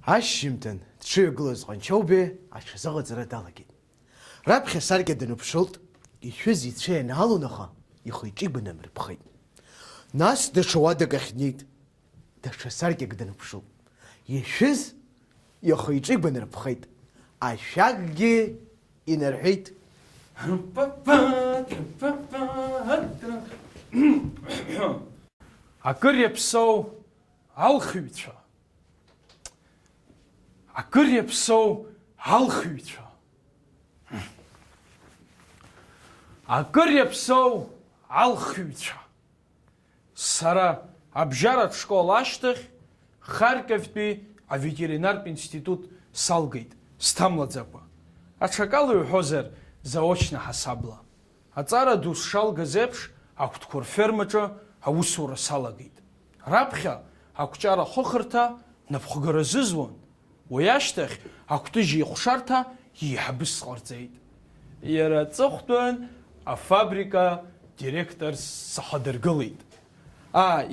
Ашьжьымҭан дшыҩагылаз Ҟанчоубе аҽазыҟаҵара далагеит. Раԥхьа саркьа даныԥшылт, ишәыз ицәа ианаалон, аха ихы-иҿы игәанамырԥхеит. Нас даҽа уадак ахь днеит, даҽа саркьак даныԥшылт. Ишәыз ихы-иҿы игәанарԥхеит, ашәакгьы инарҳәеит. Акыр иаԥсоу алхыҩцәа. Акыр иаԥсоу алхыҩцәа. Акыр иаԥсоу алхыҩцәа. Сара абжьаратә школ ашьҭахь Харьковтәи аветеринартә институт салгеит, сҭамлаӡакәа. Аҽакала иҳәозар, заочно ҳасабла. Аҵара ду сшалгаз еиԥш акәтқәа рфермаҿы аусура салагеит. Раԥхьа акәҷара хыхырҭа напхгара зызуан. Уи ашьҭахь акәтыжь еиҟәшарҭа еиҳабыс сҟарҵеит. Иара аҵыхәтәан афабрика директорс сахадыргылеит.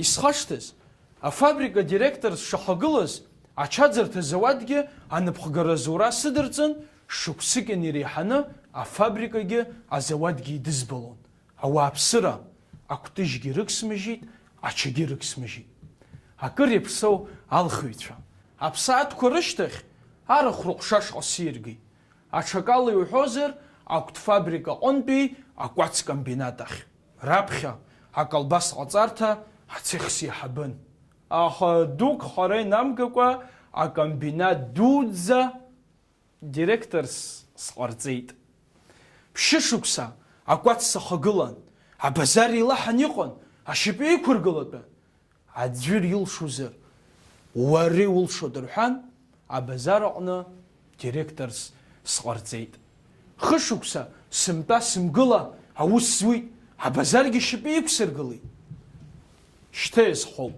Исхашҭыз, афабрика директорс шахагылаз ачаӡырҭа зауадгьы анапхгара зура сыдырҵын, шықәсык иреиҳаны афабрикагьы азауадгьы идызбалон. Ауааԥсыра акәтыжьгьы рыгсмыжьит, ачагьы рыгсмыжьит. Акыр иаԥсоу алхыҩцәа. Аԥсаатәқәа рышьҭахь арахә рыҟәша ашҟа сиргеит. Аҽакала иуҳәозар, акәтфабрика аҟынтәи акәац комбинат ахь. Раԥхьа аколбас ҟаҵарҭа ацех сиҳабын. Аха дук хара инамгакәа акомбинат дуӡӡа директорс сҟарҵеит. Ԥшьышықәса акәац сахагылан, абазар еилаҳан иҟан, ашьапы иқәыргылатәын. Аӡәыр илшозар, уара иулшоит рҳәан, абазар аҟны директорс сҟарҵеит. Хышықәса сымтәа сымгыла аус зуит, абазаргьы шьапы иқәсыргылеит. Шьҭа иазхоуп.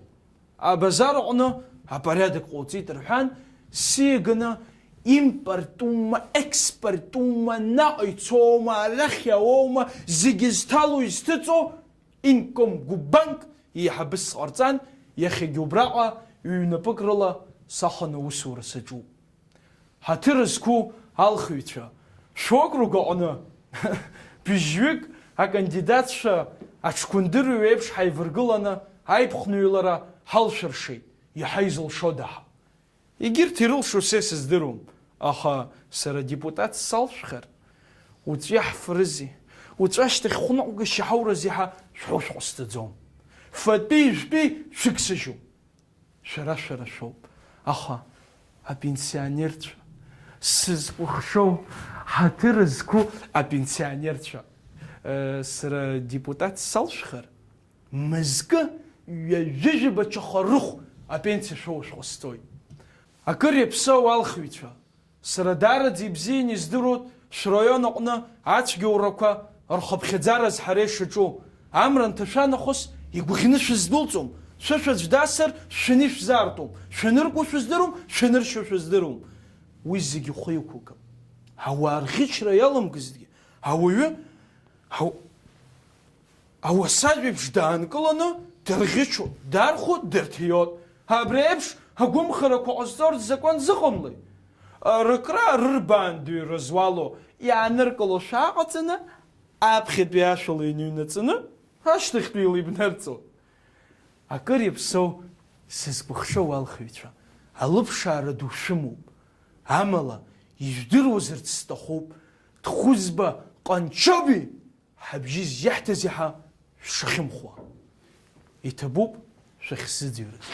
Абазар аҟны апорядок ҟоуҵеит рҳәан, сиганы импортума, експортума, наҟ ицоума, арахь иауоума, зегьы зҭало изҭыҵо Инкомгубанк еиҳабыс сҟарҵан, иахьагьы убраҟа ҩнапык рыла саханы усура саҿуп. Ҳаҭыр зқәу алхыҩцәа, шәокруг аҟны быжьҩык акандидатцәа аҽқәындырҩ еиԥш ҳаиваргыланы аиԥхныҩлара ҳалшәыршеит, иаҳа изылшода ҳа. Егьырҭ ирылшо са сыздыруам, аха сара депутат салшәхар, уҵәы иаҳфарызеи, уҵәы ашьҭахь хәныҟәгашьа ҳаурызеи ҳәа шәҳәошәҟәы сҭаӡом. Фатәи жәтәи шәыгсыжьуп. Шәара шәоуп. Аха апенсионерцәа, сызҟәыхшоу ҳаҭыр зқәу апенсионерцәа. Сара депутат салшәхар, мызкы ҩажәижәаба ҷахарыхә апенсиа шәоушәҟәы сҵоит. Акыр иаԥсоу алхыҩцәа, сара даараӡа ибзианы издыруеит шәраион аҟны ацәгьоурақәа рхыԥхьаӡараз ҳара ишаҿу. Амра анҭашәа игәаӷьны шәыздәылҵом, шәышәаӡә дасыр шәаны ишәзаартуам, шәаныркуа шәыздыруам, шәаныршьо шәыздыруам. Уи зегьы хәы иқәукып. Ауаа рӷьычра иаламгазгьы, ауаҩы ауасажәеиԥш даанкыланы дырӷьычуа, дархәо, дырҭиот. Абри еиԥш агәымхарақәа ҟазҵо закон зыҟамлеи. Рыкра рырбаандаҩ рызуало иааныркыло шәааҟаҵаны, аԥхьатәи ашәала иныҩнаҵаны, ашьҭахьтәи илибнарҵо. Акыр иаԥсоу сызкәыхшоу алхыҩцәа, алыԥшаара ду шәымоуп. Амала ижәдыруазарц сҭахуп, Тхәызба Ҟанчоуби ҳабжьы зиаҳҭаз иаҳа шәшахьымхуа. Иҭабуп шәахьсыӡырҩыз.